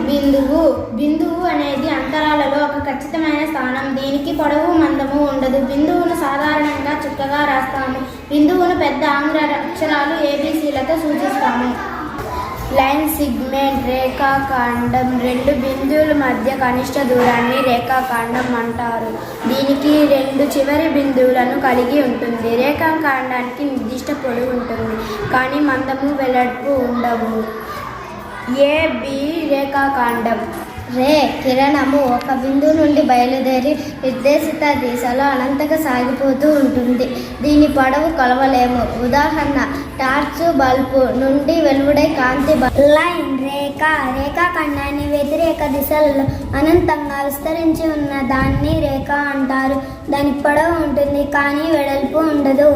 బిందువు. బిందువు అనేది అంతరాలలో ఒక ఖచ్చితమైన స్థానం. దీనికి పొడవు మందము ఉండదు. బిందువును సాధారణంగా చుక్కగా రాస్తాము. బిందువును పెద్ద ఆంగ్ల అక్షరాలు ABCలతో సూచిస్తాము. లైన్ సెగ్మెంట్ రేఖాఖండం. రెండు బిందువుల మధ్య కనిష్ట దూరాన్ని రేఖాఖండం అంటారు. దీనికి రెండు చివరి బిందువులను కలిగి ఉంటుంది. రేఖాఖండానికి నిర్దిష్ట పొడవు ఉంటుంది, కానీ మందము వెడల్పు ఉండవు. AB రేఖాఖండం. కిరణము ఒక బిందువు నుండి బయలుదేరి నిర్దేశిత దిశలో అనంతంగా సాగిపోతూ ఉంటుంది. దీని పొడవు కొలవలేము. ఉదాహరణ, టార్చ్ బల్బు నుండి వెలువడే కాంతి. లైన్ రేఖాఖండాన్ని వ్యతిరేక దిశలలో అనంతంగా విస్తరించి ఉన్న దాన్ని రేఖ అంటారు. దాని పొడవు ఉంటుంది, కానీ వెడల్పు ఉండదు.